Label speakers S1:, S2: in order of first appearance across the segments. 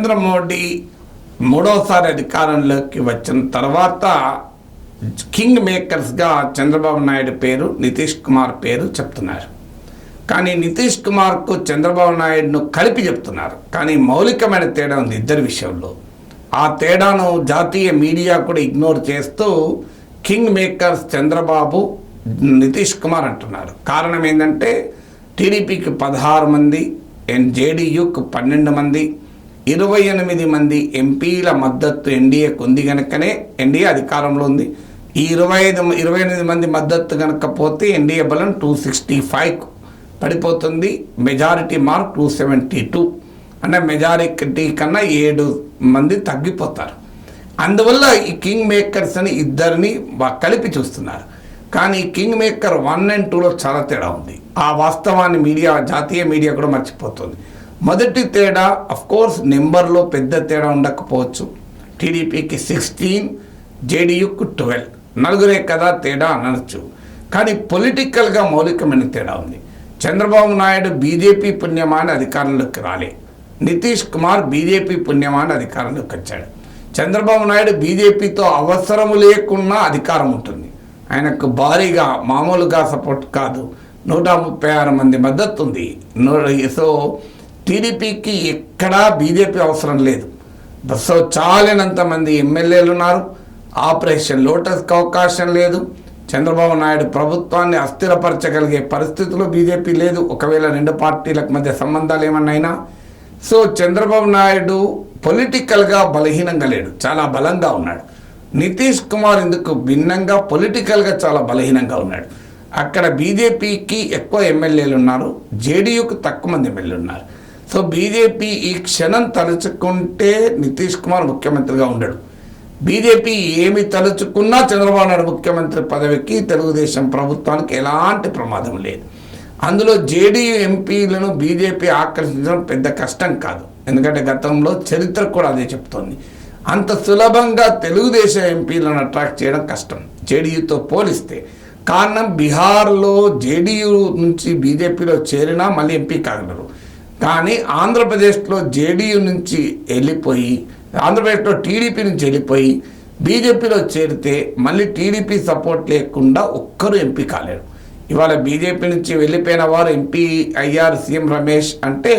S1: నరేంద్ర మోడీ మూడోసారి అధికారంలోకి వచ్చిన తర్వాత కింగ్ మేకర్స్గా చంద్రబాబు నాయుడు పేరు, నితీష్ కుమార్ పేరు చెప్తున్నారు. కానీ నితీష్ కుమార్కు చంద్రబాబు నాయుడును కలిపి చెప్తున్నారు. కానీ మౌలికమైన తేడా ఉంది ఇద్దరి విషయంలో. ఆ తేడాను జాతీయ మీడియా కూడా ఇగ్నోర్ చేస్తూ కింగ్ మేకర్స్ చంద్రబాబు, నితీష్ కుమార్ అంటున్నారు. కారణం ఏంటంటే టీడీపీకి 16 మంది, జేడీయూకు 12 మంది, 28 మంది ఎంపీల మద్దతు ఎన్డీఏకు ఉంది కనుకనే ఎన్డీఏ అధికారంలో ఉంది. ఈ 28 మంది మద్దతు కనుక పోతే ఎన్డీఏ బలం 265 పడిపోతుంది. మెజారిటీ మార్క్ 272, అంటే మెజారిటీ కన్నా 7 మంది తగ్గిపోతారు. అందువల్ల ఈ కింగ్ మేకర్స్ అని ఇద్దరిని కలిపి చూస్తున్నారు. కానీ కింగ్ మేకర్ 1 and 2లో చాలా తేడా ఉంది. ఆ వాస్తవాన్ని జాతీయ మీడియా కూడా మర్చిపోతుంది. మొదటి తేడా అఫ్కోర్స్ నెంబర్లో పెద్ద తేడా ఉండకపోవచ్చు. టీడీపీకి 16, జేడీయూకు 12, నలుగురే కదా తేడా అనొచ్చు. కానీ పొలిటికల్గా మౌలికమైన తేడా ఉంది. చంద్రబాబు నాయుడు బీజేపీ పుణ్యమాని అధికారంలోకి రాలే, నితీష్ కుమార్ బీజేపీ పుణ్యమాని అధికారంలోకి వచ్చాడు. చంద్రబాబు నాయుడు బీజేపీతో అవసరము లేకున్నా అధికారం ఉంటుంది. ఆయనకు భారీగా మామూలుగా సపోర్ట్ కాదు, 136 మంది మద్దతు ఉంది. సో టీడీపీకి ఎక్కడా బీజేపీ అవసరం లేదు. సో చాలినంత మంది ఎమ్మెల్యేలు ఉన్నారు. ఆపరేషన్ లోటస్కి అవకాశం లేదు. చంద్రబాబు నాయుడు ప్రభుత్వాన్ని అస్థిరపరచగలిగే పరిస్థితుల్లో బీజేపీ లేదు, ఒకవేళ 2 పార్టీలకు మధ్య సంబంధాలు ఏమన్నా. సో చంద్రబాబు నాయుడు పొలిటికల్గా బలహీనంగా లేడు, చాలా బలంగా ఉన్నాడు. నితీష్ కుమార్ ఇందుకు భిన్నంగా పొలిటికల్గా చాలా బలహీనంగా ఉన్నాడు. అక్కడ బీజేపీకి ఎక్కువ ఎమ్మెల్యేలు ఉన్నారు, జేడీయూకు తక్కువ మంది ఎమ్మెల్యేలు ఉన్నారు. సో బీజేపీ ఈ క్షణం తలుచుకుంటే నితీష్ కుమార్ ముఖ్యమంత్రిగా ఉండడు. బీజేపీ ఏమి తలుచుకున్నా చంద్రబాబు నాయుడు ముఖ్యమంత్రి పదవికి, తెలుగుదేశం ప్రభుత్వానికి ఎలాంటి ప్రమాదం లేదు. అందులో జేడీయూ ఎంపీలను బీజేపీ ఆకర్షించడం పెద్ద కష్టం కాదు, ఎందుకంటే గతంలో చరిత్ర కూడా అదే చెప్తోంది. అంత సులభంగా తెలుగుదేశం ఎంపీలను అట్రాక్ట్ చేయడం కష్టం జేడీయూతో పోలిస్తే. కారణం బీహార్లో జేడీయూ నుంచి బీజేపీలో చేరినా మళ్ళీ ఎంపీ కాగలరు. కానీ ఆంధ్రప్రదేశ్లో జేడీయూ నుంచి వెళ్ళిపోయి, ఆంధ్రప్రదేశ్లో టీడీపీ నుంచి వెళ్ళిపోయి బీజేపీలో చేరితే మళ్ళీ టీడీపీ సపోర్ట్ లేకుండా ఒక్కరూ ఎంపీ కాలేరు. ఇవాళ బీజేపీ నుంచి వెళ్ళిపోయిన వారు ఎంపీ అయ్యారు. సీఎం రమేష్ అంటే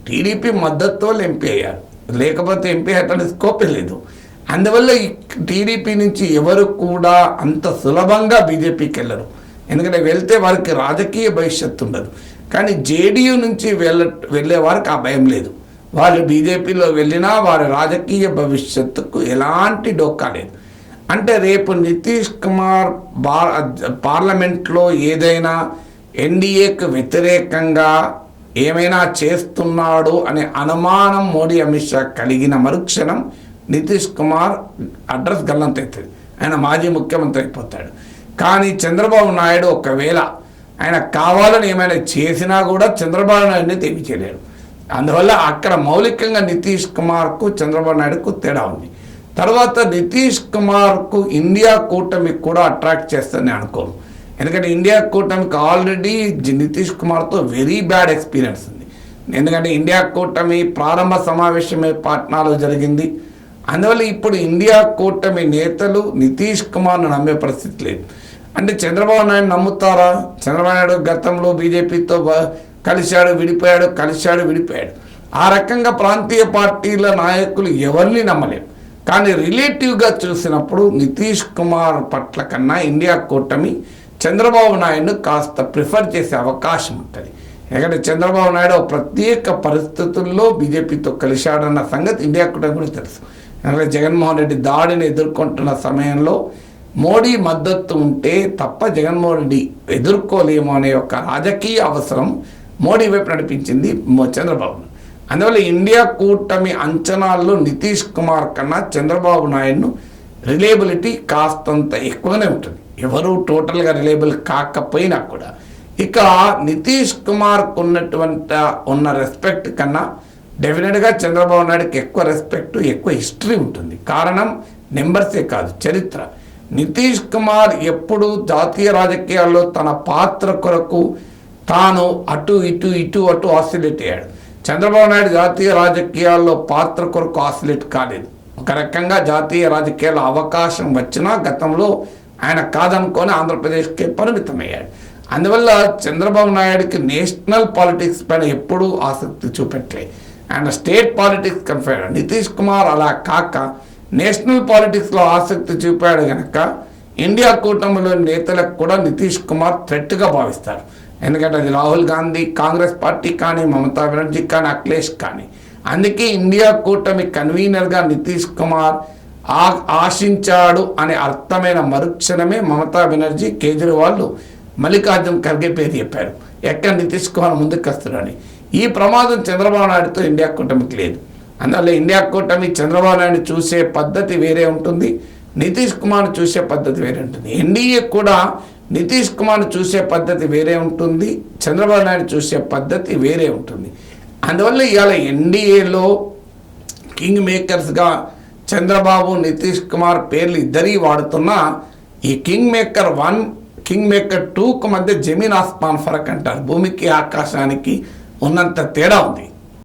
S1: టీడీపీ మద్దతు ఎంపీ అయ్యారు, లేకపోతే ఎంపీ అయ్యేటువంటి స్కోపే లేదు. అందువల్ల ఈ టీడీపీ నుంచి ఎవరు కూడా అంత సులభంగా బీజేపీకి వెళ్ళరు, ఎందుకంటే వెళ్తే వారికి రాజకీయ భవిష్యత్తు ఉండదు. కానీ జేడీయూ నుంచి వెళ్ళే వారికి ఆ భయం లేదు. వాళ్ళు బీజేపీలో వెళ్ళినా వారి రాజకీయ భవిష్యత్తుకు ఎలాంటి డోకా లేదు. అంటే రేపు నితీష్ కుమార్ పార్లమెంట్లో ఏదైనా ఎన్డీఏకు వ్యతిరేకంగా ఏమైనా చేస్తున్నాడు అనే అనుమానం మోడీ, అమిత్ షా కలిగిన మరుక్షణం నితీష్ కుమార్ అడ్రస్ గల్లంతవుతుంది, ఆయన మాజీ ముఖ్యమంత్రి అయిపోతాడు. కానీ చంద్రబాబు నాయుడు ఒకవేళ ఆయన కావాలని ఏమైనా చేసినా కూడా చంద్రబాబు నాయుడిని తెప్పి చేయలేరు. అందువల్ల అక్కడ మౌలికంగా నితీష్ కుమార్కు చంద్రబాబు నాయుడుకు తేడా ఉంది. తర్వాత నితీష్ కుమార్కు ఇండియా కూటమి కూడా అట్రాక్ట్ చేస్తుందని అనుకోను, ఎందుకంటే ఇండియా కూటమికి ఆల్రెడీ నితీష్ కుమార్తో వెరీ బ్యాడ్ ఎక్స్పీరియన్స్ ఉంది. ఎందుకంటే ఇండియా కూటమి ప్రారంభ సమావేశమే పాట్నాలో జరిగింది. అందువల్ల ఇప్పుడు ఇండియా కూటమి నేతలు నితీష్ కుమార్ను నమ్మే పరిస్థితి లేదు. అంటే చంద్రబాబు నాయుడు నమ్ముతారా? చంద్రబాబు నాయుడు గతంలో బీజేపీతో కలిశాడు, విడిపోయాడు. ఆ రకంగా ప్రాంతీయ పార్టీల నాయకులు ఎవరిని నమ్మలేరు. కానీ రిలేటివ్గా చూసినప్పుడు నితీష్ కుమార్ పట్ల కన్నా ఇండియా కూటమి చంద్రబాబు నాయుడును కాస్త ప్రిఫర్ చేసే అవకాశం ఉంటుంది. ఎందుకంటే చంద్రబాబు నాయుడు ప్రత్యేక పరిస్థితుల్లో బీజేపీతో కలిశాడన్న సంగతి ఇండియా కూటమి కూడా తెలుసు. ఎందుకంటే జగన్మోహన్ రెడ్డి దాడిని ఎదుర్కొంటున్న సమయంలో మోడీ మద్దతు ఉంటే తప్ప జగన్మోహన్ రెడ్డి ఎదుర్కోలేము అనే ఒక రాజకీయ అవసరం మోడీ వైపు నడిపించింది చంద్రబాబు. అందువల్ల ఇండియా కూటమి అంచనాల్లో నితీష్ కుమార్ కన్నా చంద్రబాబు నాయుడును రిలయబిలిటీ కాస్తంత ఎక్కువనే ఉంటుంది, ఎవరు టోటల్గా రిలయబుల్ కాకపోయినా కూడా. ఇక నితీష్ కుమార్కు ఉన్న రెస్పెక్ట్ కన్నా డెఫినెట్గా చంద్రబాబు నాయుడుకి ఎక్కువ రెస్పెక్ట్, ఎక్కువ హిస్టరీ ఉంటుంది. కారణం నెంబర్సే కాదు, చరిత్ర. నితీష్ కుమార్ ఎప్పుడు జాతీయ రాజకీయాల్లో తన పాత్ర కొరకు తాను అటు ఇటు ఆసిలేట్ అయ్యాడు. చంద్రబాబు నాయుడు జాతీయ రాజకీయాల్లో పాత్ర కొరకు ఆసిలేట్ కాలేదు. ఒక రకంగా జాతీయ రాజకీయాల్లో అవకాశం వచ్చినా గతంలో ఆయన కాదనుకొని ఆంధ్రప్రదేశ్కే పరిమితమయ్యాడు. అందువల్ల చంద్రబాబు నాయుడికి నేషనల్ పాలిటిక్స్ పైన ఎప్పుడూ ఆసక్తి చూపెట్టలేదు. ఆయన state politics confine. Nitish Kumar అలా కాక నేషనల్ పాలిటిక్స్లో ఆసక్తి చూపాడు కనుక ఇండియా కూటమిలోని నేతలకు కూడా నితీష్ కుమార్ థ్రెట్గా భావిస్తారు. ఎందుకంటే అది రాహుల్ గాంధీ, కాంగ్రెస్ పార్టీ కానీ, మమతా బెనర్జీ కానీ, అఖిలేష్ కానీ. అందుకే ఇండియా కూటమి కన్వీనర్గా నితీష్ కుమార్ ఆశించాడు అనే అర్థమైన మరుక్షణమే మమతా బెనర్జీ, కేజ్రీవాల్, మల్లికార్జున్ ఖర్గే పేరు చెప్పారు. ఎక్కడ నితీష్ కుమార్ ముందుకు వస్తున్నాడని. ఈ ప్రమాదం చంద్రబాబు నాయుడుతో ఇండియా కూటమికి లేదు. అందువల్ల ఇండియా కూటమి చంద్రబాబు నాయుడు చూసే పద్ధతి వేరే ఉంటుంది, నితీష్ కుమార్ చూసే పద్ధతి వేరే ఉంటుంది. ఎన్డీఏ కూడా నితీష్ కుమార్ చూసే పద్ధతి వేరే ఉంటుంది, చంద్రబాబు నాయుడు చూసే పద్ధతి వేరే ఉంటుంది. అందువల్ల ఇవాళ ఎన్డీఏలో కింగ్ మేకర్స్గా చంద్రబాబు, నితీష్ కుమార్ పేర్లు ఇద్దరి వాడుతున్నా ఈ కింగ్ మేకర్ 1, కింగ్ మేకర్ 2కు మధ్య జమీన్ ఆస్మాన్ ఫరక్ అంటారు. భూమికి ఆకాశానికి ఉన్నంత తేడా ఉంది.